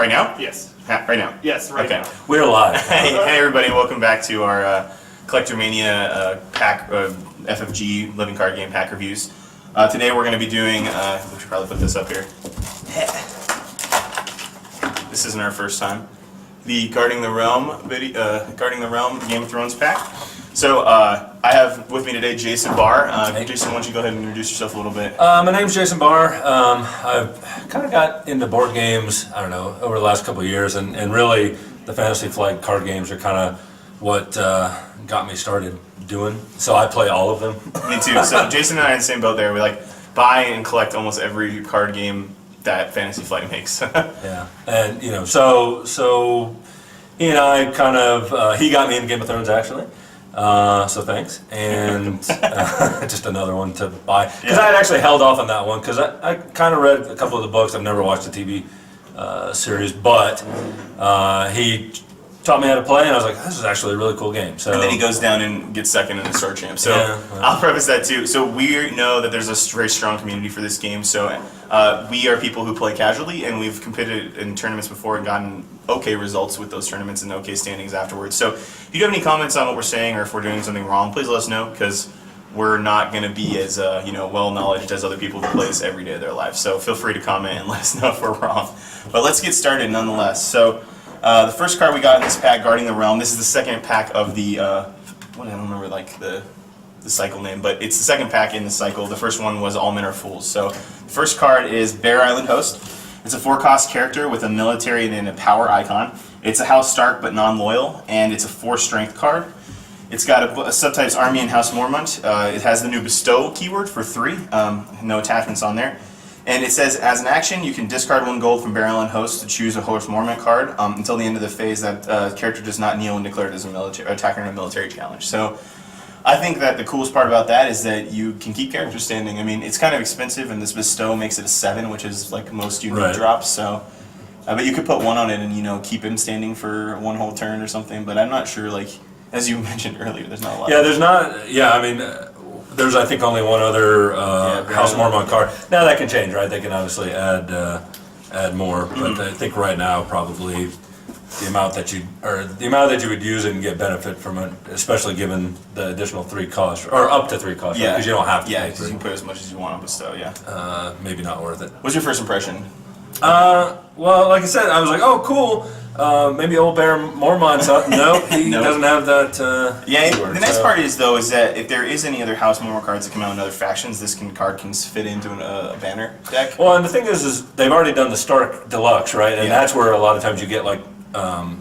Right now? Yes. Right now? Yes, right now. We're live. Hey, everybody, welcome back to our CollectorMania pack FFG living card game pack reviews. Today we're going to be doing, we should probably put this up here. This isn't our first time. The Guarding the Realm Game of Thrones pack. So I have with me today Jason Barr. Jason, why don't you go ahead and introduce yourself a little bit? My name's Jason Barr. I've kind of got into board games, I don't know, over the last couple of years, and really the Fantasy Flight card games are kind of what got me started doing. So I play all of them. Me too. So Jason and I are in the same boat there. We like buy and collect almost every card game that Fantasy Flight makes. Yeah, and you know, so he and I kind of he got me into Game of Thrones actually. So thanks, and just another one to buy because I had actually held off on that one because I kind of read a couple of the books. I've never watched the TV series, but he taught me how to play, and I was like, this is actually a really cool game. So and then he goes down and gets second in the Star Champ. So I'll preface that too. So we know that there's a very strong community for this game. So we are people who play casually, and we've competed in tournaments before and gotten okay results with those tournaments and okay standings afterwards. So if you have any comments on what we're saying or if we're doing something wrong, please let us know because we're not going to be as well knowledged as other people who play this every day of their lives. So feel free to comment and let us know if we're wrong. But let's get started nonetheless. So the first card we got in this pack, Guarding the Realm. This is the second pack of the I don't remember like the cycle name, but it's the second pack in the cycle. The first one was All Men Are Fools. So the first card is Bareily Coast. It's a 4-cost character with a military and a power icon. It's a House Stark but non-loyal, and it's a 4-strength card. It's got a subtypes Army and House Mormont. It has the new Bestow keyword for 3. No attachments on there. And it says, as an action, you can discard 1 gold from Bareily Host to choose a House Mormont card. Until the end of the phase, that character does not kneel and declare it as a military attacker in a military challenge. So I think that the coolest part about that is that you can keep characters standing. I mean, it's kind of expensive, and this Bestow makes it a 7, which is like most unique drops. So, but you could put 1 on it and keep him standing for 1 whole turn or something. But I'm not sure. Like as you mentioned earlier, there's not a lot. Yeah, there's not. Yeah, I mean, there's I think only one other House Mormont card. Now that can change, right? They can obviously add more, but I think right now probably the amount that you would use and get benefit from it, especially given the additional 3 costs or up to 3 costs, because you don't have to. Yeah, because you can put as much as you want on Bestow. Yeah. Maybe not worth it. What's your first impression? Well, like I said, I was like, oh, cool. Maybe old Bear Mormont's up. No, he doesn't have that. The nice part is though is that if there is any other House Mormont cards that come out in other factions, this card can fit into a banner deck. Well, and the thing is they've already done the Stark Deluxe, right? And that's where a lot of times you get like. And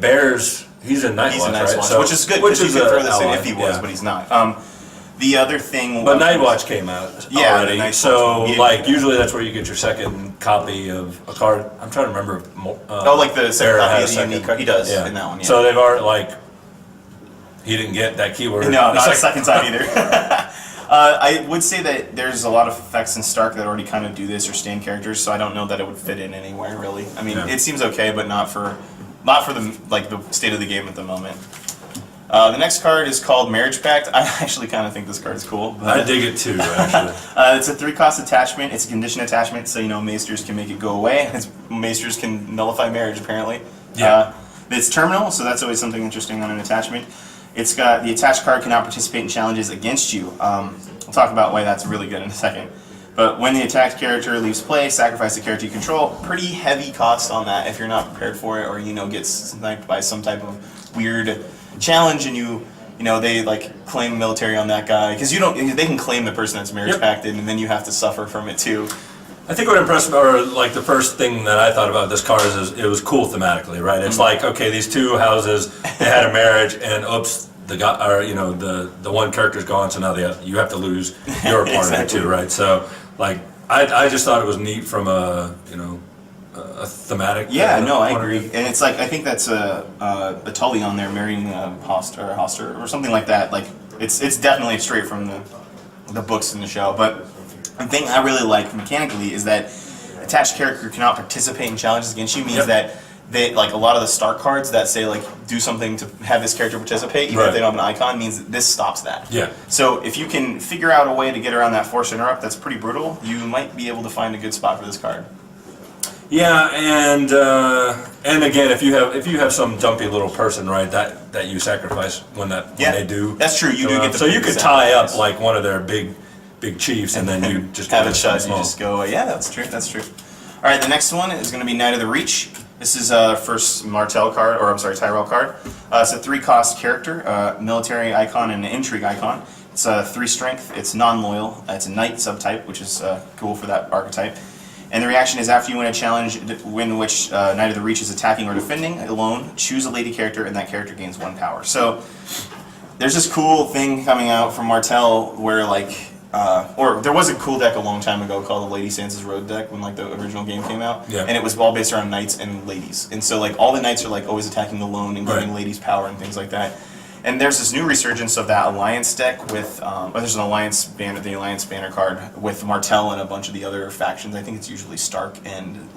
Bears, he's a Night Watch, right? So, which is good, because you could throw this in if he was, but he's not. The other thing... But Night Watch came out already, so like usually that's where you get your second copy of a card. I'm trying to remember... like the second copy of the unique card? He does, in that one, So they've already, like... He didn't get that keyword. No, not a second time either. I would say that there's a lot of effects in Stark that already kind of do this or stand characters, so I don't know that it would fit in anywhere really. I mean, it seems okay, but not for the state of the game at the moment. The next card is called Marriage Pact. I actually kind of think this card is cool. I dig it too, actually. It's a 3-cost attachment. It's a condition attachment, so Maesters can make it go away. Maesters can nullify marriage, apparently. Yeah. It's terminal, so that's always something interesting on an attachment. It's got the attached card cannot participate in challenges against you. We'll talk about why that's really good in a second. But when the attacked character leaves play, sacrifice the character you control. Pretty heavy cost on that if you're not prepared for it, or gets sniped by some type of weird challenge, and they like claim military on that guy because they can claim the person that's marriage pacted, and then you have to suffer from it too. I think what impressed me, or like the first thing that I thought about this card is it was cool thematically, right? It's like, okay, these 2 houses, they had a marriage, and oops, the guy, or the one character's gone, so now you have to lose your part of it too, right? So, like, I just thought it was neat from a thematic. Yeah, no, I agree, and it's like I think that's a Tully on there marrying Hoster or something like that. Like, it's definitely straight from the books in the show, but. The thing I really like mechanically is that attached character cannot participate in challenges against you means that they like a lot of the Stark cards that say like do something to have this character participate, even if they don't have an icon, means that this stops that. Yeah. So if you can figure out a way to get around that force interrupt, that's pretty brutal. You might be able to find a good spot for this card. Yeah, and again, if you have some dumpy little person, right, that you sacrifice when they do. That's true. You do get the so you could tie up like one of their big chiefs, and then you just have it shut. You just go. Yeah, that's true. That's true. All right, the next one is going to be Knight of the Reach. This is first Martell card, or I'm sorry, Tyrell card. It's a 3-cost character, military icon and an intrigue icon. It's 3 strength. It's non-loyal. It's a knight subtype, which is cool for that archetype. And the reaction is after you win a challenge in which Knight of the Reach is attacking or defending alone, choose a lady character, and that character gains 1 power. So there's this cool thing coming out from Martell where or there was a cool deck a long time ago called the Lady Sansa's Road deck when like the original game came out, and it was all based around knights and ladies, and so like all the knights are like always attacking alone and giving ladies power and things like that. And there's this new resurgence of that Alliance deck with, there's an Alliance banner, the Alliance banner card with Martell and a bunch of the other factions. I think it's usually Stark and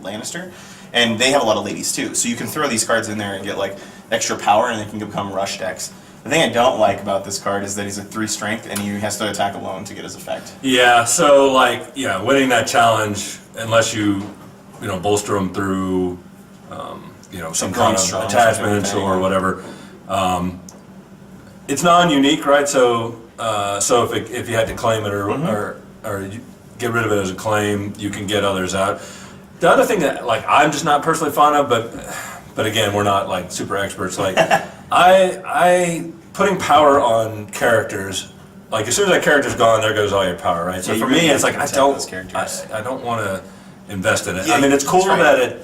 Lannister, and they have a lot of ladies too. So you can throw these cards in there and get like extra power, and they can become rush decks. The thing I don't like about this card is that he's a 3 strength and he has to attack alone to get his effect. Yeah, so like, yeah, winning that challenge, unless you bolster them through, some kind of attachments or whatever. It's non-unique, right? So, if you had to claim it or you get rid of it as a claim, you can get others out. The other thing that like I'm just not personally fond of, but again, we're not like super experts. Like I putting power on characters. Like as soon as that character's gone, there goes all your power, right? So for me, it's like I don't want to invest in it. I mean, it's cool that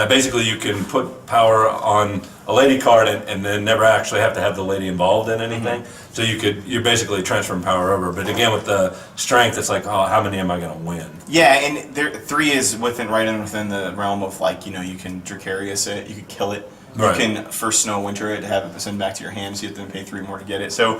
basically you can put power on a lady card and then never actually have to have the lady involved in anything. So you're basically transferring power over. But again, with the strength, it's like, oh, how many am I going to win? Yeah, and 3 is within the realm of like, you can Dracarius it, you could kill it, you can first Snow Winter it to have it send back to your hand, so you have to pay 3 more to get it. So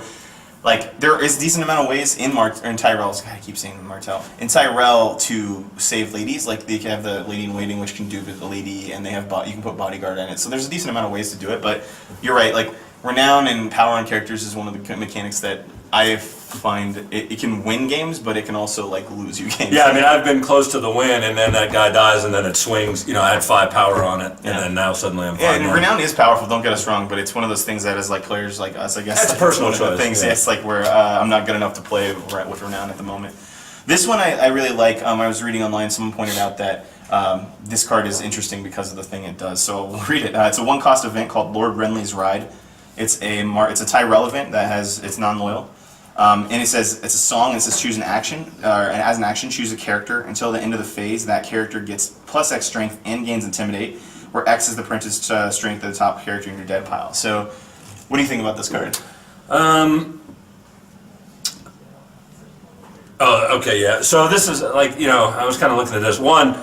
like there is a decent amount of ways in Tyrell's. God, I keep saying Martell. In Tyrell to save ladies, like they can have the Lady in Waiting, which can do the lady, and they have you can put Bodyguard in it. So there's a decent amount of ways to do it. But you're right. Like renown and power on characters is one of the mechanics that I find it can win games, but it can also like lose you games. Yeah, I mean I've been close to the win, and then that guy dies, and then it swings. I had 5 power on it, and then now suddenly I'm 5. Yeah, and renown is powerful. Don't get us wrong, but it's one of those things that as like players like us, I guess that's a personal choice. One of the things, it's like where I'm not good enough to play with renown at the moment. This one I really like. I was reading online. Someone pointed out that this card is interesting because of the thing it does. So we'll read it. It's a 1-cost event called Lord Renly's Ride. It's a Tyrell event that it's non-loyal. And it says it's a song, and it says choose an action, and as an action, choose a character. Until the end of the phase, that character gets +X strength and gains Intimidate, where X is the printed strength of the top character in your dead pile. So, what do you think about this card? Okay, yeah. So this is like, I was kind of looking at this. One,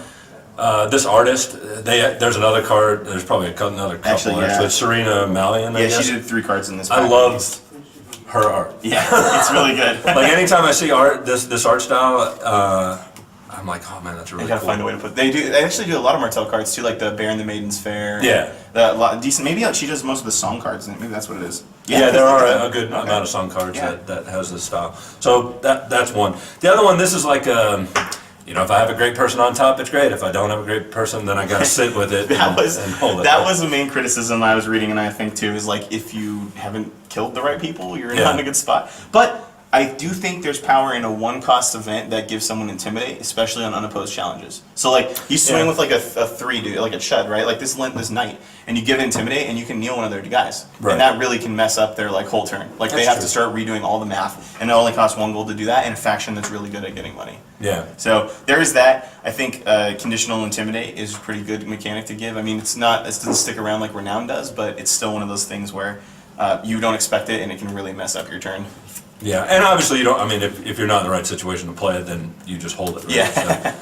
this artist, there's another card, there's probably another couple actually. It's Serena Malian, I guess. She did 3 cards in this pack. I love her art. Yeah, it's really good. Like anytime I see art, this art style, I'm like, oh man, that's really cool. You gotta find a way to put. They actually do a lot of Martell cards too, like the Bear and the Maiden's Fair. Yeah. Decent. Maybe she does most of the song cards. Maybe that's what it is. Yeah, there are a good amount of song cards that has this style. So that's one. The other one, this is like if I have a great person on top, it's great. If I don't have a great person, then I got to sit with it and hold it. That was the main criticism I was reading, and I think too, is like if you haven't killed the right people, you're not in a good spot. But I do think there's power in a 1-cost event that gives someone Intimidate, especially on unopposed challenges. So like you swing with like a 3 dude, like a Chud, right? Like this knight, and you give Intimidate, and you can kneel one of their guys, and that really can mess up their like whole turn. Like they have to start redoing all the math, and it only costs 1 gold to do that in a faction that's really good at getting money. Yeah. So there is that. I think conditional Intimidate is a pretty good mechanic to give. I mean, it doesn't stick around like Renown does, but it's still one of those things where you don't expect it, and it can really mess up your turn. Yeah, and obviously you don't. I mean, if you're not in the right situation to play it, then you just hold it. Right? Yeah. So.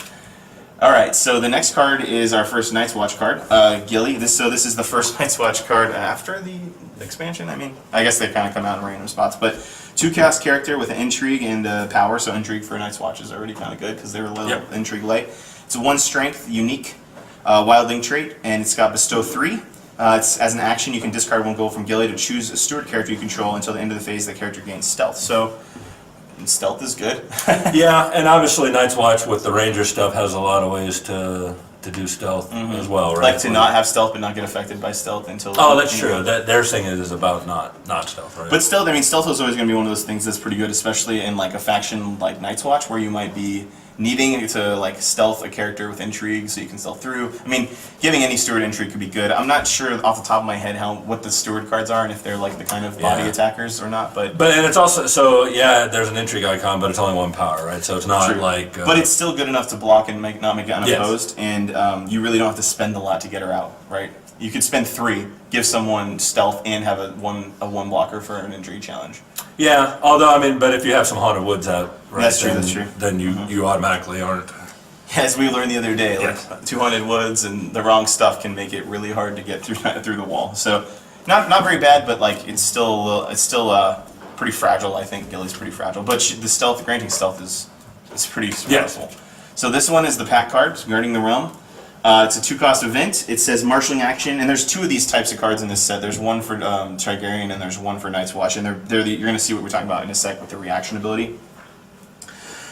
All right. So the next card is our first Night's Watch card, Gilly. This is the first Night's Watch card after the expansion. I mean, I guess they kind of come out in random spots, but 2-cast character with an intrigue and power. So intrigue for Night's Watch is already kind of good because they're a little intrigue light. It's a 1 strength, unique, wildling trait, and it's got bestow 3. It's as an action, you can discard 1 gold from Gilly to choose a steward character you control until the end of the phase. That character gains stealth. So stealth is good. Yeah, and obviously Night's Watch with the Ranger stuff has a lot of ways to do stealth as well, right? Like to not have stealth but not get affected by stealth until... Oh, that's true. That their thing is about not stealth, right? But still, I mean, stealth is always going to be one of those things that's pretty good, especially in like a faction like Night's Watch, where you might be needing to like stealth a character with intrigue so you can stealth through. I mean, giving any steward intrigue could be good. I'm not sure off the top of my head what the steward cards are and if they're like the kind of body attackers or not, but and it's also, so yeah, there's an intrigue icon, but it's only 1 power, right? So it's not true. like but it's still good enough to block and not make it unopposed, and you really don't have to spend a lot to get her out, right? You could spend 3, give someone stealth, and have a one blocker for an intrigue challenge. Yeah, although I mean, but if you have some Haunted Woods out, right? That's true. Then you automatically aren't. As we learned the other day, like 200 woods and the wrong stuff can make it really hard to get through the wall. So, not very bad, but like it's still pretty fragile. I think Gilly's pretty fragile, but the granting stealth is pretty successful. So this one is the pack card, Guarding the Realm. It's a 2-cost event. It says marshalling action, and there's 2 of these types of cards in this set. There's one for Trigarian, and there's one for Night's Watch, and you're going to see what we're talking about in a sec with the reaction ability.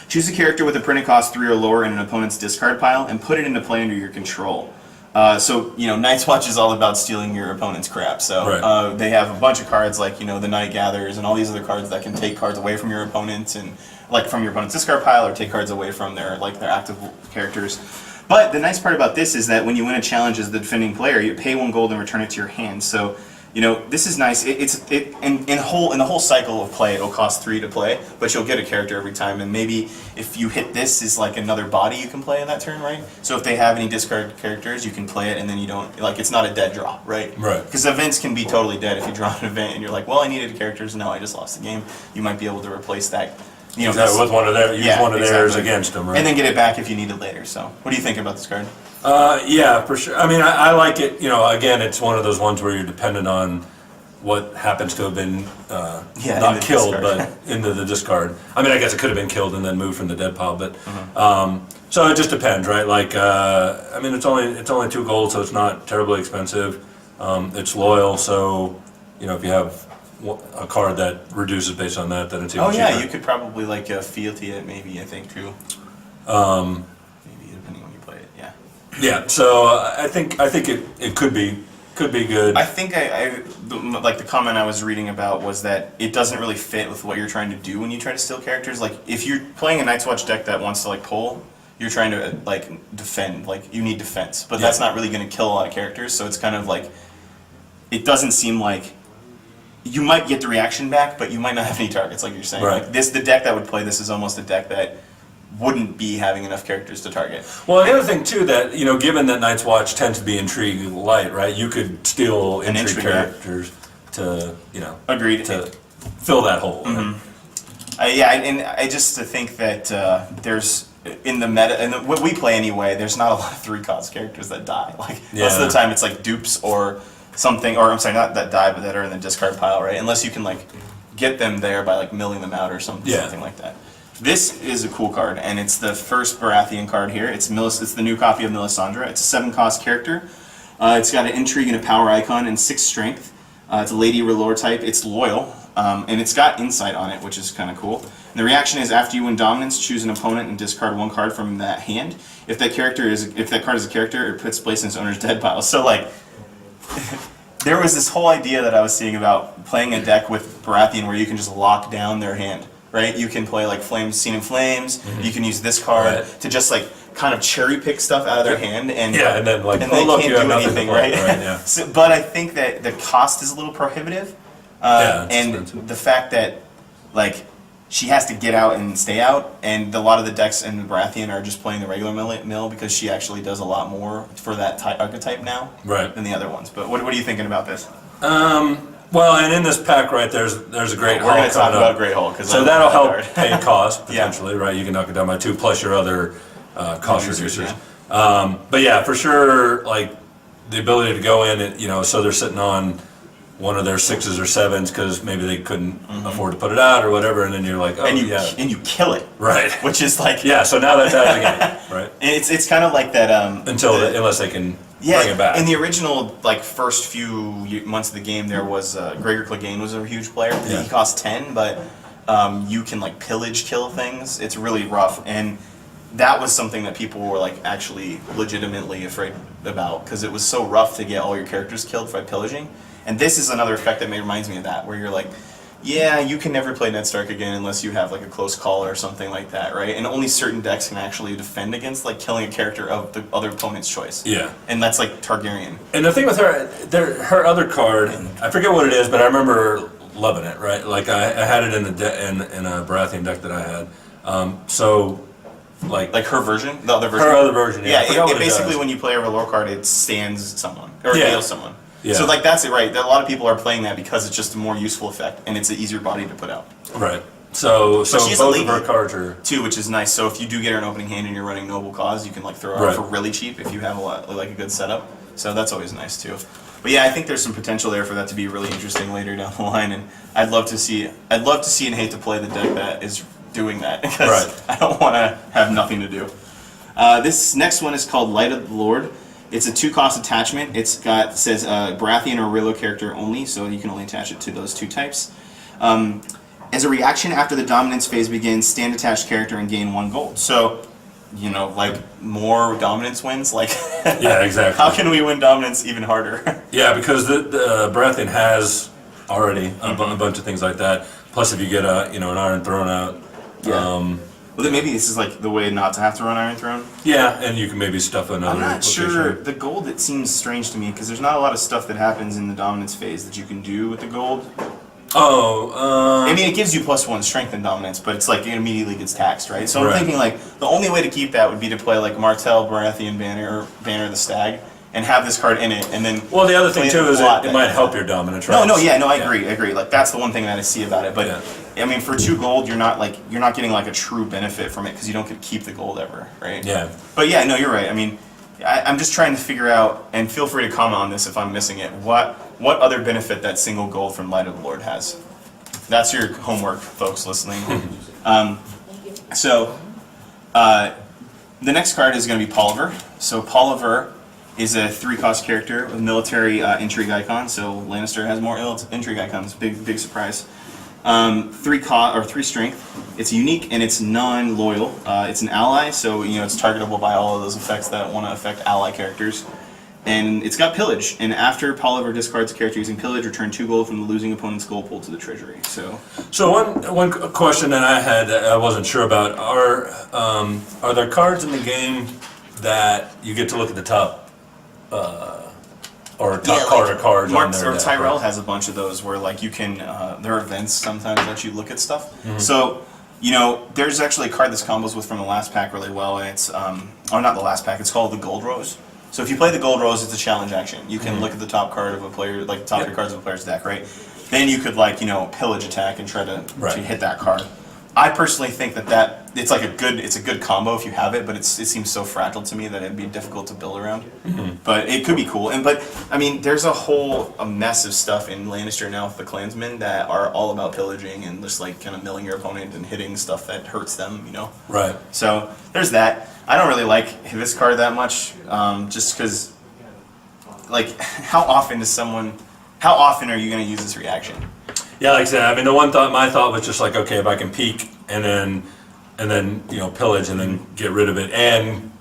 Choose a character with a printed cost 3 or lower in an opponent's discard pile, and put it into play under your control. So, Night's Watch is all about stealing your opponent's crap. So they have a bunch of cards like, the Night Gatherers and all these other cards that can take cards away from your opponent, and like from your opponent's discard pile, or take cards away from their active characters. But the nice part about this is that when you win a challenge as the defending player, you pay 1 gold and return it to your hand. So, this is nice. In the whole cycle of play, it'll cost 3 to play, but you'll get a character every time. And maybe if you hit this is like another body you can play in that turn, right? So if they have any discard characters, you can play it, and then you don't it's not a dead draw, right? Right. Because events can be totally dead if you draw an event and you're like, well, I needed characters, no, I just lost the game. You might be able to replace that. With one of theirs against them, right? And then get it back if you need it later. So, what do you think about this card? Yeah, for sure. I mean, I like it. Again, it's one of those ones where you're dependent on what happens to have been not killed, but into the discard. I mean, I guess it could have been killed and then moved from the dead pile, but so it just depends, right? Like, I mean, it's only 2 gold, so it's not terribly expensive. It's loyal, so if you have a card that reduces based on that, then it's even cheaper. You could probably like fealty it, maybe, I think too. Maybe depending on when you play it, yeah. Yeah, so I think it could be good. I think the comment I was reading about was that it doesn't really fit with what you're trying to do when you try to steal characters. Like if you're playing a Night's Watch deck that wants to pull, you're trying to defend. Like you need defense, but that's not really going to kill a lot of characters. So it's kind of like it doesn't seem like. You might get the reaction back, but you might not have any targets, like you're saying. Right. Like the deck that would play this is almost a deck that wouldn't be having enough characters to target. Well, the other thing too that given that Night's Watch tends to be intrigue light, right? You could steal intrigue characters to agreed to fill that hole. Mm-hmm. And I just to think that there's in the meta and what we play anyway. There's not a lot of 3-cost characters that die. Most of the time, it's like dupes or something, or I'm sorry, not that die, but that are in the discard pile, right? Unless you can get them there by milling them out or something like that. This is a cool card, and it's the first Baratheon card here. It's the new copy of Melisandre. It's a 7-cost character. It's got an intrigue and a power icon and 6 strength. It's a Lady Relore type. It's loyal, and it's got insight on it, which is kind of cool. And the reaction is after you win dominance, choose an opponent and discard 1 card from that hand. If that card is a character, it puts place in its owner's dead pile. So there was this whole idea that I was seeing about playing a deck with Baratheon where you can just lock down their hand, right? You can play Scene in Flames. Mm-hmm. You can use this card to just kind of cherry pick stuff out of their hand, and then they can't do anything, right? But I think that the cost is a little prohibitive, and expensive. The fact that she has to get out and stay out, and a lot of the decks in Baratheon are just playing the regular mill because she actually does a lot more for that archetype now than the other ones. But what are you thinking about this? Well, and in this pack, right, there's a Great Hall. We're going to talk about Great Hall. So that'll help pay cost, potentially, right? You can knock it down by 2, plus your other cost reducers. But yeah, for sure, the ability to go in, and, so they're sitting on one of their 6s or 7s because maybe they couldn't afford to put it out or whatever, and then you're like, and you kill it, right? Which is so now that's out of the game, right? It's kind of like that unless they can bring it back. In the original first few months of the game, there was Gregor Clegane was a huge player. He cost 10, but You can like pillage kill things. It's really rough, and that was something that people were like actually legitimately afraid about because it was so rough to get all your characters killed by pillaging. And this is another effect that reminds me of that, where you're like, yeah, you can never play Ned Stark again unless you have like a close call or something like that, right? And only certain decks can actually defend against like killing a character of the other opponent's choice. Yeah. And that's like Targaryen. And the thing with her other card, I forget what it is, but I remember loving it, right? Like I had it in a Baratheon deck that I had. So like her version, the other version. Her other version, yeah. Yeah, it basically when you play a R'hllor card, it stands someone or heals someone. Yeah. So like that's it, right? A lot of people are playing that because it's just a more useful effect and it's an easier body to put out. Right. So she's both of her cards are too, which is nice. So if you do get her an opening hand and you're running Noble Cause, you can like throw her out for really cheap if you have a good setup. So that's always nice too. But yeah, I think there's some potential there for that to be really interesting later down the line, and I'd love to see and hate to play the deck that is doing that because I don't want to have nothing to do. This next one is called Light of the Lord. It's a 2-cost attachment. Says Baratheon or R'hllor character only, so you can only attach it to those 2 types. As a reaction after the dominance phase begins, stand attached character and gain 1 gold. So, like more dominance wins. Like, yeah, exactly. How can we win dominance even harder? Yeah, because the Baratheon has already a bunch of things like that. Plus, if you get an Iron Throne out. Yeah. Well, then maybe this is like the way not to have to run Iron Throne. Yeah, and you can maybe stuff another. I'm not sure. The gold, it seems strange to me because there's not a lot of stuff that happens in the dominance phase that you can do with the gold. Oh, I mean, it gives you +1 strength and dominance, but it's like it immediately gets taxed, right? So I'm Right. thinking like the only way to keep that would be to play like Martell, Baratheon Banner, or Banner of the Stag, and have this card in it, and then. well, the other thing too is it it might help your dominance, right? I agree. Like that's the one thing that I see about it, but. Yeah. I mean, for 2 gold, you're not getting like a true benefit from it because you don't get to keep the gold ever, right? Yeah. But yeah, no, you're right. I mean, I'm just trying to figure out, and feel free to comment on this if I'm missing it. What other benefit that single gold from Light of the Lord has? That's your homework, folks listening. The next card is going to be Polliver. So Polliver is a 3-cost character with military intrigue icon. So Lannister has more intrigue icons. Big surprise. 3 strength. It's unique and it's non-loyal. It's an ally, so it's targetable by all of those effects that want to affect ally characters. And it's got pillage. And after Polliver discards a character using pillage, return 2 gold from the losing opponent's gold pool to the treasury. So one question that I had that I wasn't sure about are there cards in the game that you get to look at the top or top card or cards on there? Tyrell has a bunch of those where like you can there are events sometimes that you look at stuff. Mm-hmm. So there's actually a card this combos with from the last pack really well, and it's not the last pack. It's called the Gold Rose. So if you play the Gold Rose, it's a challenge action. You can look at the top card of a player, like the top 3 cards of a player's deck, right? Then you could pillage attack and try to hit that card. I personally think that it's like it's a good combo if you have it, but it seems so fragile to me that it'd be difficult to build around. Mm-hmm. But it could be cool. But I mean, there's a mess of stuff in Lannister now with the Klansmen that are all about pillaging and just like kind of milling your opponent and hitting stuff that hurts them. Right. So there's that. I don't really like this card that much, just because, like, how often are you going to use this reaction? Yeah, like I said, I mean, my thought was just like, okay, if I can peek and then pillage and then get rid of it and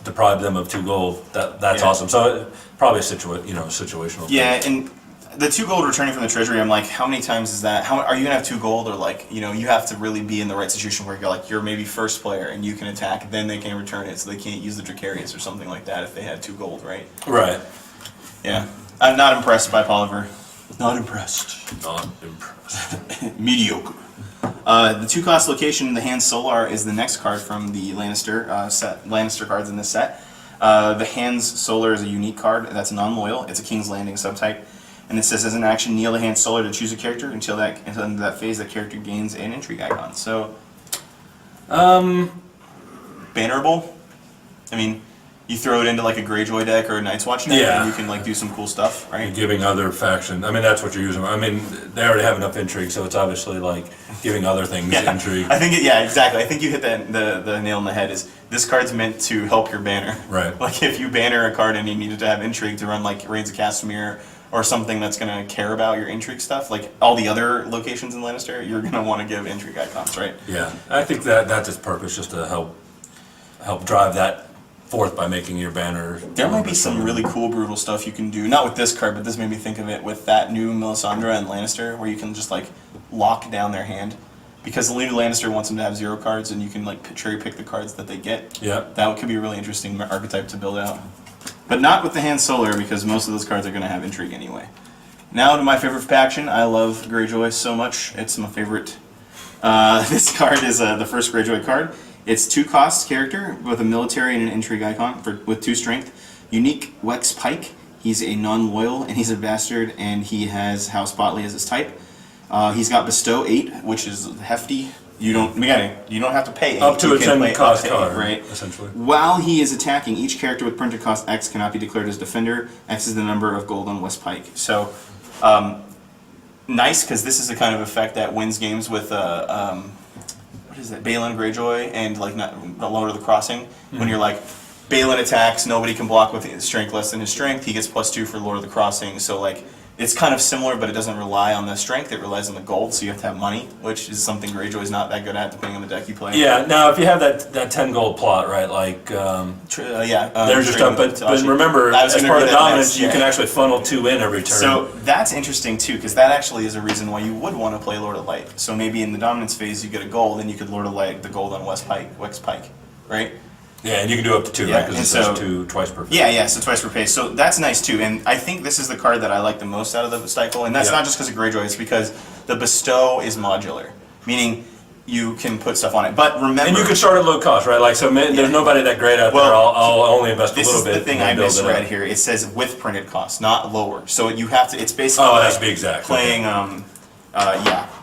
deprive them of 2 gold, that's awesome. So probably situational. Yeah, and the 2 gold returning from the treasury, I'm like, how many times is that? How are you gonna have 2 gold, or like, you have to really be in the right situation where you're maybe first player and you can attack, then they can return it, so they can't use the Dracarius or something like that if they had 2 gold, right? Right. Yeah, I'm not impressed by Polliver. Not impressed. Not impressed. Mediocre. The 2-cost location in the hand Solar is the next card from the Lannister set. Lannister cards in this set. The Hands Solar is a unique card that's non-loyal. It's a King's Landing subtype. And it says, as an action, kneel the hand Solar to choose a character until that phase, that character gains an intrigue icon. So, bannerable. I mean, you throw it into like a Greyjoy deck or a Night's Watch deck, and you can do some cool stuff, right? You're giving other faction. I mean, that's what you're using. I mean, they already have enough intrigue, so it's obviously like giving other things intrigue. I think exactly. I think you hit the nail on the head. Is this card's meant to help your banner? Right. Like if you banner a card and you needed to have intrigue to run like Raids of Castamere or something that's going to care about your intrigue stuff, like all the other locations in Lannister, you're going to want to give intrigue icons, right? Yeah, I think that's its purpose, just to help drive that forth by making your banner. There might be some really cool brutal stuff you can do, not with this card, but this made me think of it with that new Melisandre and Lannister, where you can just like lock down their hand. Because the new Lannister wants them to have 0 cards, and you can like cherry pick the cards that they get. Yeah. That could be a really interesting archetype to build out. But not with the hand Solar, because most of those cards are going to have intrigue anyway. Now to my favorite faction. I love Greyjoy so much. It's my favorite. This card is the first Greyjoy card. It's 2 costs character with a military and an intrigue icon with 2 strength. Unique Wex Pike. He's a non-loyal, and he's a bastard, and he has House Botley as his type. He's got Bestow 8, which is hefty. You don't have to pay 8. Up to a 10 cost card, card, right? Essentially. While he is attacking, each character with printed cost X cannot be declared as defender. X is the number of gold on West Pike. So, nice, because this is the kind of effect that wins games with what is it, Balin Greyjoy and like the Lord of the Crossing. When you're like, Balin attacks, nobody can block with strength less than his strength. He gets +2 for Lord of the Crossing. So like, it's kind of similar, but it doesn't rely on the strength. It relies on the gold, so you have to have money, which is something Greyjoy's not that good at, depending on the deck you play. Yeah. Now, if you have that 10 gold plot, right? Like, they're just up. But remember, as part of dominance, you can actually funnel 2 in every turn. So that's interesting too, because that actually is a reason why you would want to play Lord of Light. So maybe in the dominance phase, you get a gold, and you could Lord of Light the gold on Wex Pike, right? Yeah, and you can do up to 2, right? Because it says 2 twice per phase. Yeah, so twice per phase. So that's nice too, and I think this is the card that I like the most out of the cycle, and that's not just because of Greyjoy, it's because the Bestow is modular, meaning you can put stuff on it. But remember... And you can start at low cost, right? Like, so there's nobody that great out there. I'll only invest a little bit. This is the thing I misread here. It says with printed cost, not lower. So you have to... It's basically it has to be exact. Playing...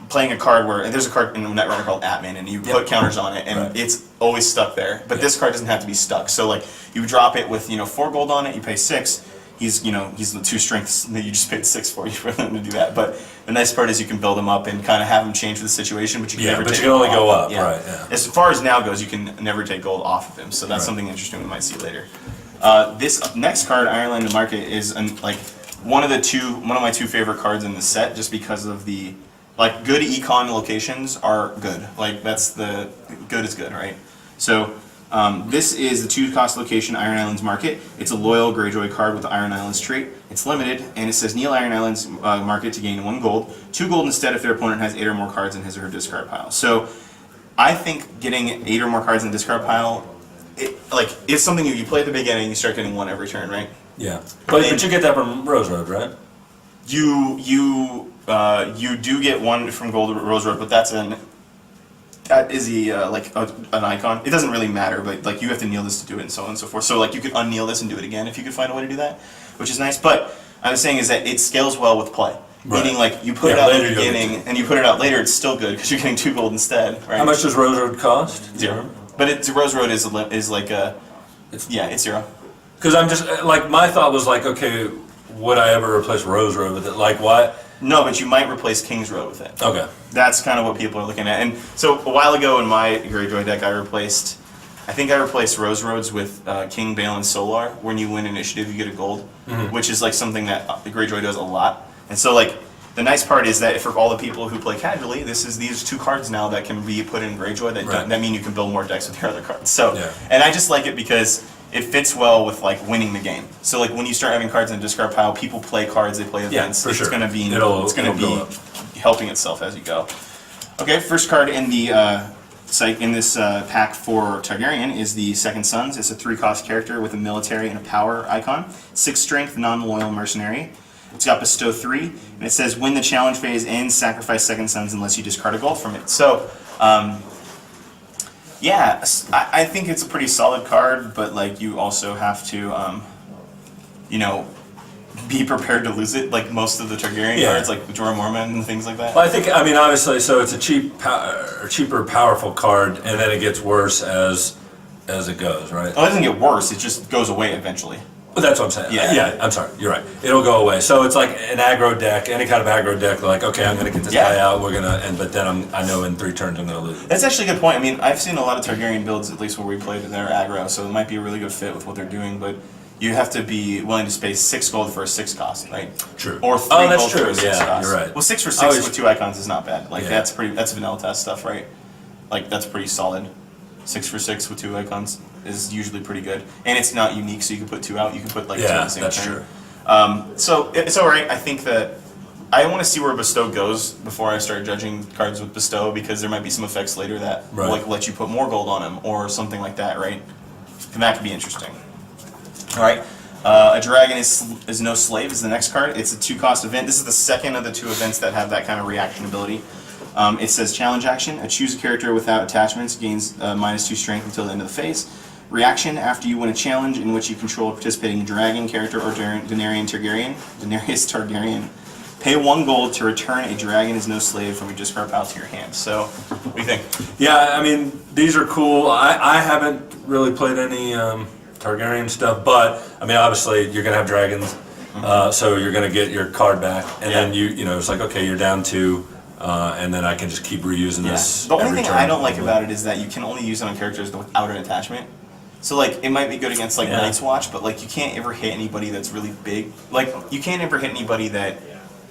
playing a card where there's a card in Netrunner called Atman, and you put counters on it, and it's always stuck there. But this card doesn't have to be stuck. So like you drop it with 4 gold on it, you pay 6. He's the 2 strengths that you just paid 6 for. You for them to do that. But the nice part is you can build him up and kind of have him change for the situation. But you can never. But take you can only go up, yeah. right? Yeah. As far as now goes, you can never take gold off of him. So that's something interesting we might see later. This next card, Ironland Market, is one of my 2 favorite cards in the set, just because of the. Like, good econ locations are good. Like, that's the... Good is good, right? So, this is the 2 cost location, Iron Islands Market. It's a loyal Greyjoy card with the Iron Islands trait. It's limited, and it says kneel Iron Islands Market to gain 1 gold. 2 gold instead if their opponent has 8 or more cards in his or her discard pile. So, I think getting 8 or more cards in the discard pile, it's something you play at the beginning, you start getting 1 every turn, right? Yeah. But you get that from Rose Road, right? You do get 1 from Gold Rose Road, but that is an icon. It doesn't really matter, but like you have to kneel this to do it, and so on and so forth. So like you could unkneel this and do it again if you could find a way to do that, which is nice. But I was saying is that it scales well with play. Right. Meaning like you put it out at the beginning and you put it out later, it's still good because you're getting 2 gold instead. Right? How much does Rose Road cost? 0. But Rose Road is like it's 0. Because I'm just like my thought was like, okay, would I ever replace Rose Road with it? Like what? No, but you might replace King's Road with it. Okay. That's kind of what people are looking at. And so a while ago in my Greyjoy deck, I replaced Rose Roads with King Balin Solar. When you win initiative, you get a gold, which is like something that Greyjoy does a lot. And so like the nice part is that for all the people who play casually, these 2 cards now that can be put in Greyjoy that mean you can build more decks with your other cards. So and I just like it because it fits well with like winning the game. So like when you start having cards in the discard pile, people play cards, they play events. For sure. It's gonna be helping itself as you go. Okay, first card in the this pack for Targaryen is the Second Sons. It's a 3 cost character with a military and a power icon. 6 strength, non-loyal mercenary. It's got Bestow 3, and it says when the challenge phase ends, sacrifice Second Sons unless you discard a gold from it. So yeah, I think it's a pretty solid card, but like you also have to, be prepared to lose it. Like most of the Targaryen cards, like Jorah Mormont and things like that. Well, I mean, obviously, so it's a cheaper, powerful card, and then it gets worse as it goes, right? Oh, it doesn't get worse; it just goes away eventually. Well, that's what I'm saying. Yeah, I'm sorry. You're right. It'll go away. So it's like an aggro deck, any kind of aggro deck. Like, okay, I'm going to get this guy out. But then I know in 3 turns I'm going to lose. That's actually a good point. I mean, I've seen a lot of Targaryen builds, at least where we played, that are aggro. So it might be a really good fit with what they're doing. But you have to be willing to pay 6 gold for a 6 cost, right? True. Or 3 Oh, that's gold true. for a 6 Yeah, cost. you're right. Well, 6 for 6 Always- with 2 icons is not bad. Like Yeah. that's vanilla test stuff, right? Like that's pretty solid. 6 for 6 with 2 icons is usually pretty good, and it's not unique, so you can put 2 out. You can put like 2 in the same that's turn. true. So it's all right. I think that I want to see where bestow goes before I start judging cards with bestow, because there might be some effects later that Right. like let you put more gold on them or something like that, right? And that could be interesting. All right. A dragon is no slave is the next card. It's a 2-cost event. This is the second of the 2 events that have that kind of reaction ability. It says challenge action. Choose a character without attachments, gains -2 strength until the end of the phase. Reaction: after you win a challenge in which you control a participating dragon character or Daenerys Targaryen, pay 1 gold to return a dragon is no slave from your discard pile to your hand. So, what do you think? Yeah, I mean, these are cool. I haven't really played any Targaryen stuff, but I mean, obviously, you're gonna have dragons, so you're gonna get your card back, and then you know, it's like, okay, you're down 2, and then I can just keep reusing this. The only every thing turn, I don't like probably. about it is that you can only use it on characters without an attachment. So like it might be good against like Night's Watch, but like you can't ever hit anybody that's really big. Like you can't ever hit anybody that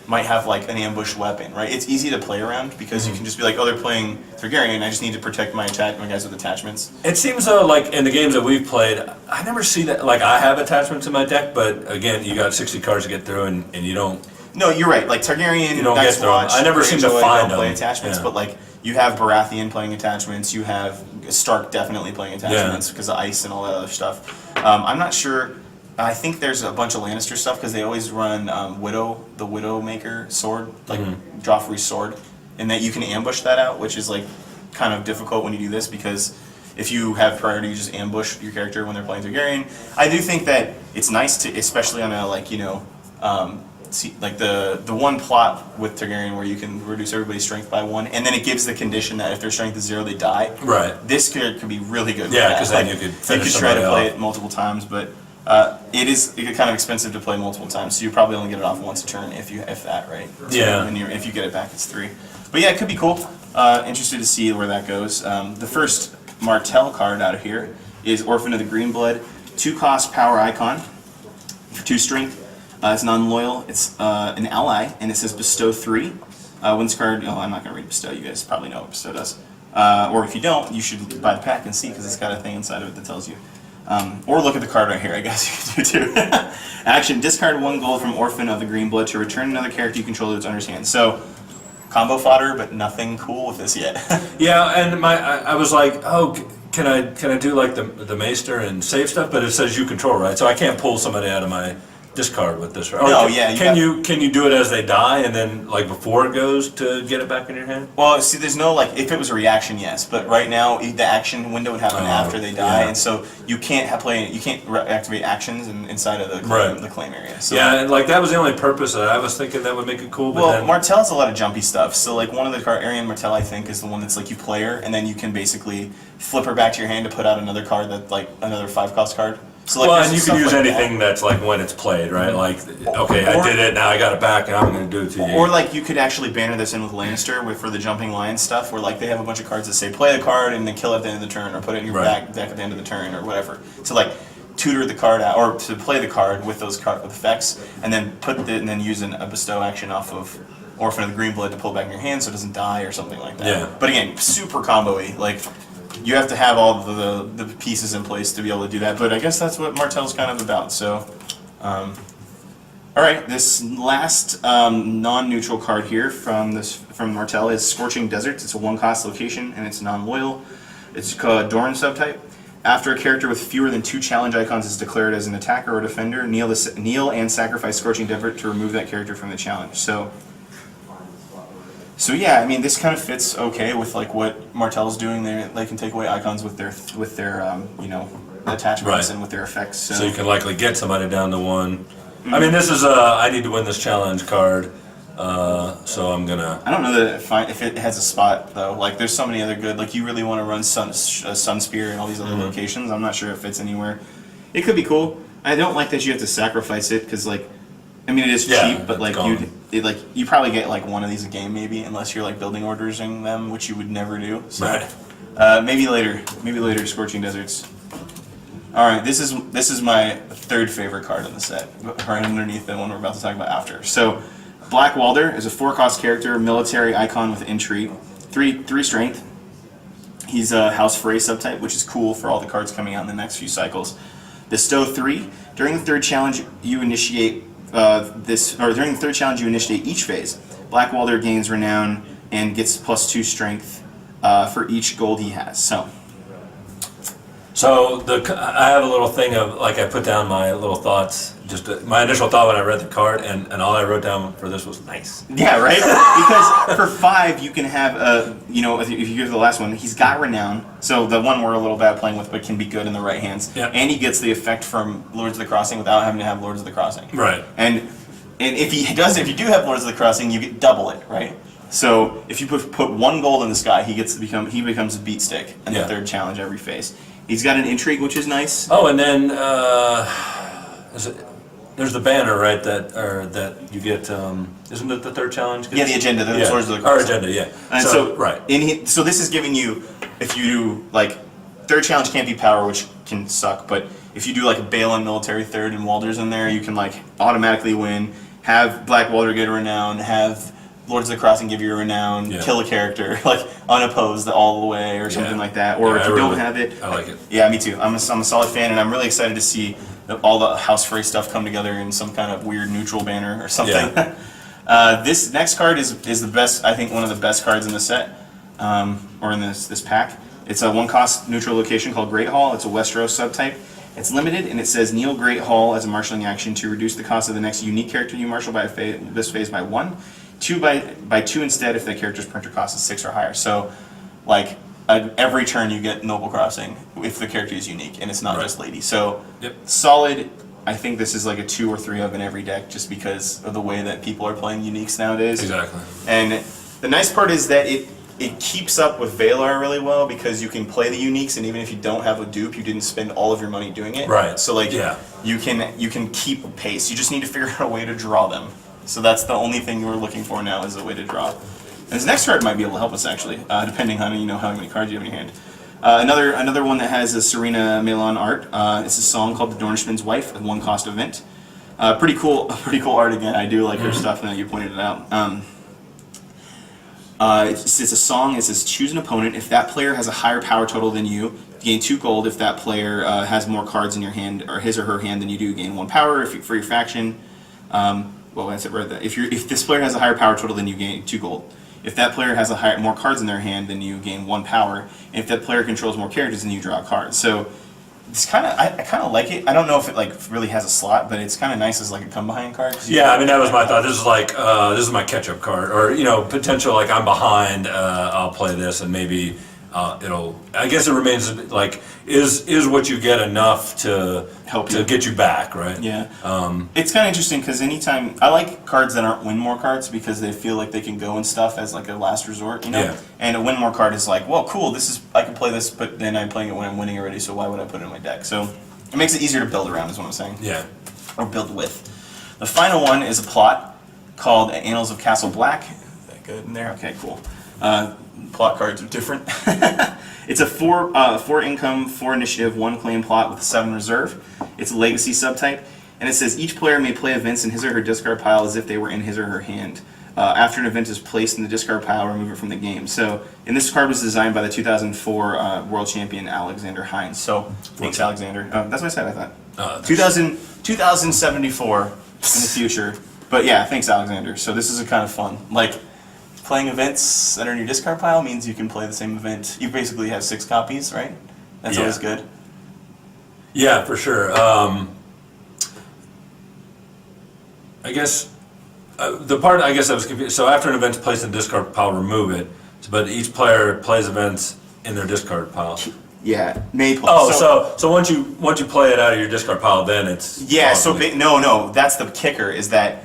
might have like an ambush weapon, right? It's easy to play around because you can just be like, oh, they're playing Targaryen. I just need to protect my guys with attachments. It seems though, like in the games that we've played, I never see that. Like I have attachments in my deck, but again, you got 60 cards to get through, and you don't. No, you're right. Like Targaryen, You don't Night's get through 'em. Watch, I never seem to Greyjoy find don't play them. attachments, Yeah. but like you have Baratheon playing attachments. You have Stark definitely playing attachments because of ice and all that other stuff. I'm not sure. I think there's a bunch of Lannister stuff because they always run the Widowmaker sword, like Joffrey's sword, and that you can ambush that out, which is like kind of difficult when you do this because if you have priority, you just ambush your character when they're playing Targaryen. I do think that it's nice to, especially on a like see, like the one plot with Targaryen where you can reduce everybody's strength by 1, and then it gives the condition that if their strength is 0, they die. Right. This could be really good. Yeah, because then you could finish try to somebody play off. it multiple times, but it is kind of expensive to play multiple times, so you probably only get it off once a turn if that, right? So Yeah. if you get it back, it's 3. But yeah, it could be cool. Interested to see where that goes. The first Martell card out of here is Orphan of the Greenblood, 2-cost power icon for 2 strength. It's non-loyal. It's an ally, and it says bestow 3. When this card, I'm not going to read bestow. You guys probably know what bestow does. Or if you don't, you should buy the pack and see because it's got a thing inside of it that tells you. Or look at the card right here. I guess you can do too. Action: discard 1 gold from Orphan of the Greenblood to return another character you control to its owner's hand. So combo fodder, but nothing cool with this yet. Yeah, and I was like, oh, can I do like the Maester and save stuff? But it says you control, right? So I can't pull somebody out of my discard with this, right? Or No, yeah, Can you do it as they die and then like before it goes to get it back in your hand? Well, see, there's no like if it was a reaction, yes, but right now the action window would happen after they die, yeah. and so you can't activate actions inside of the claim area. So, Yeah, and like that was the only purpose that I was thinking that would make it cool. But well, then, Martell has a lot of jumpy stuff. So like one of the card, Arian Martell, I think, is the one that's like you play her, and then you can basically flip her back to your hand to put out another card that like another 5-cost card. So like, well, there's and you stuff can use like anything that's like when it's played, right? Like, okay, I did it, now I got it back, and I'm going to do it to you. Or like you could actually banner this in with Lannister for the jumping lion stuff, where like they have a bunch of cards that say play the card and then kill it at the end of the turn, or put it in your deck at the end of the turn, or whatever. To like tutor the card out, or to play the card with those card with effects, and then use a bestow action off of Orphan of the Greenblood to pull it back in your hand so it doesn't die or something like that. Yeah. But again, super combo-y. Like you have to have all the pieces in place to be able to do that. But I guess that's what Martell's kind of about. So. All right, this last non-neutral card here from Martell is Scorching Deserts. It's a 1-cost location and it's non-loyal. It's called Dorn subtype. After a character with fewer than 2 challenge icons is declared as an attacker or defender, kneel and sacrifice Scorching Desert to remove that character from the challenge. So yeah, I mean this kind of fits okay with like what Martell's doing. They can take away icons with their attachments and with their effects. So you can likely get somebody down to 1. I mean, this is I need to win this challenge card, so I'm gonna. I don't know that if it has a spot though. Like, there's so many other good. Like, you really want to run Sun Spear and all these other locations. I'm not sure if it fits anywhere. It could be cool. I don't like that you have to sacrifice it because, like, I mean, it is cheap, but like you probably get like one of these a game maybe, unless you're like building orders in them, which you would never do. So, maybe later. Maybe later. Scorching Deserts. All right, this is my third favorite card in the set, right underneath the one we're about to talk about after. So, Black Walder is a 4-cost character, military icon with intrigue, 3 strength. He's a House Frey subtype, which is cool for all the cards coming out in the next few cycles. Bestow 3. During the third challenge, you initiate during the third challenge, you initiate each phase. Black Walder gains renown and gets +2 strength for each gold he has. So I have a little thing of, like, I put down my little thoughts, just my initial thought when I read the card, and all I wrote down for this was nice. Yeah, right? Because for 5, you can have, if you go to the last one, he's got Renown, so the one we're a little bad playing with, but can be good in the right hands. Yeah. And he gets the effect from Lords of the Crossing without having to have Lords of the Crossing. Right. And if you do have Lords of the Crossing, you get double it, right? So if you put 1 gold in this guy, he becomes a beat stick in the third challenge every phase. He's got an intrigue, which is nice. Oh, and then there's the banner, right? That you get. Isn't it the third challenge? Yeah, the agenda. The Swords of the Our Crossing. agenda, yeah. And right. So this is giving you, if you do like third challenge can't be power, which can suck. But if you do like a Balin military third and Walder's in there, you can like automatically win. Have Black Walder get a renown. Have Lords of the Crossing give you a renown, kill a character, like unopposed all the way or something like that. Or if you don't have it. I like it. Yeah, me too. I'm a solid fan, and I'm really excited to see all the House Frey stuff come together in some kind of weird neutral banner or something. Yeah. This next card is the best, I think one of the best cards in the set, or in this pack. It's a 1-cost neutral location called Great Hall. It's a Westeros subtype. It's limited, and it says kneel Great Hall as a marshalling action to reduce the cost of the next unique character you marshal by this phase by 1. 2 by 2 instead if that character's printer cost is 6 or higher. So, like, every turn you get Noble Crossing if the character is unique, and it's not just Lady. So, solid. I think this is like a 2 or 3 of in every deck just because of the way that people are playing uniques nowadays. Exactly. And the nice part is that it keeps up with Valar really well because you can play the uniques, and even if you don't have a dupe, you didn't spend all of your money doing it. Right. So, like, you can keep pace. You just need to figure out a way to draw them. So that's the only thing we're looking for now is a way to draw. And this next card might be able to help us actually, depending on how many cards you have in your hand. Another one that has a Serena Melon art. It's a song called "The Dornishman's Wife," a 1-cost event. Pretty cool art again. I do like her stuff, and you pointed it out. It's a song. It says, "Choose an opponent. If that player has a higher power total than you gain 2 gold. If that player has more cards in your hand or his or her hand than you do, gain 1 power. For your faction." Well, that's it right there. If this player has a higher power total, then you gain 2 gold. If that player has more cards in their hand, then you gain 1 power. And if that player controls more characters, then you draw a card. So it's I kind of like it. I don't know if it like really has a slot, but it's kind of nice as like a come behind card. Yeah, I mean that was my thought. This is like this is my catch-up card, or potential like I'm behind. I'll play this, and maybe it'll. I guess it remains like is what you get enough to help to get you back, right? Yeah. It's kind of interesting because anytime I like cards that aren't win more cards because they feel like they can go and stuff as like a last resort, Yeah. And a win more card is like, well, cool. I can play this, but then I'm playing it when I'm winning already. So why would I put it in my deck? So it makes it easier to build around, is what I'm saying. Yeah. Or build with. The final one is a plot called Annals of Castle Black. Is that good in there? Okay, cool. Plot cards are different. It's a 4 income, 4 initiative, 1 claim plot with 7 reserve. It's a legacy subtype, and it says each player may play events in his or her discard pile as if they were in his or her hand. After an event is placed in the discard pile, remove it from the game. So, and this card was designed by the 2004 world champion Alexander Hines. So, thanks, Alexander. That's what I said. I thought 2074 in the future. But yeah, thanks, Alexander. So this is a kind of fun. Like, playing events that are in your discard pile means you can play the same event. You basically have 6 copies, right? That's always good. Yeah, for sure. I guess the part I was confused. So after an event is placed in the discard pile, remove it. But each player plays events in their discard pile. Yeah, may play. Oh, so once you play it out of your discard pile, then it's no. That's the kicker. Is that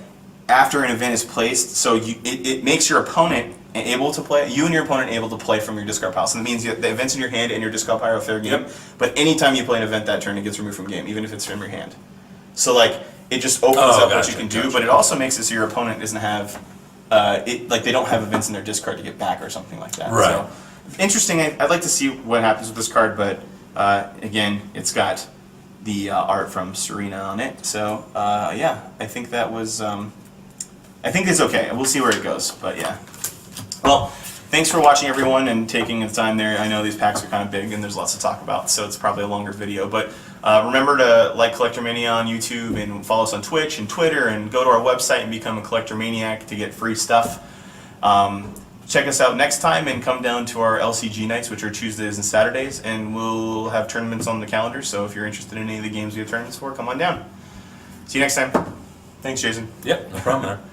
after an event is placed, so it makes your opponent able to play. You and your opponent able to play from your discard pile. So that means the events in your hand and your discard pile are fair game. Yep. But anytime you play an event that turn, it gets removed from game, even if it's from your hand. So like it just opens up what you can do, but it also makes it so your opponent doesn't have they don't have events in their discard to get back or something like that. Right. So, interesting. I'd like to see what happens with this card, but again, it's got the art from Serena on it. So yeah, I think that was. I think it's okay. We'll see where it goes, but yeah. Well, thanks for watching, everyone, and taking the time there. I know these packs are kind of big, and there's lots to talk about, so it's probably a longer video. But remember to like CollectorMania on YouTube and follow us on Twitch and Twitter, and go to our website and become a Collector Maniac to get free stuff. Check us out next time, and come down to our LCG nights, which are Tuesdays and Saturdays, and we'll have tournaments on the calendar. So if you're interested in any of the games we have tournaments for, come on down. See you next time. Thanks, Jason. Yep, no problem, man.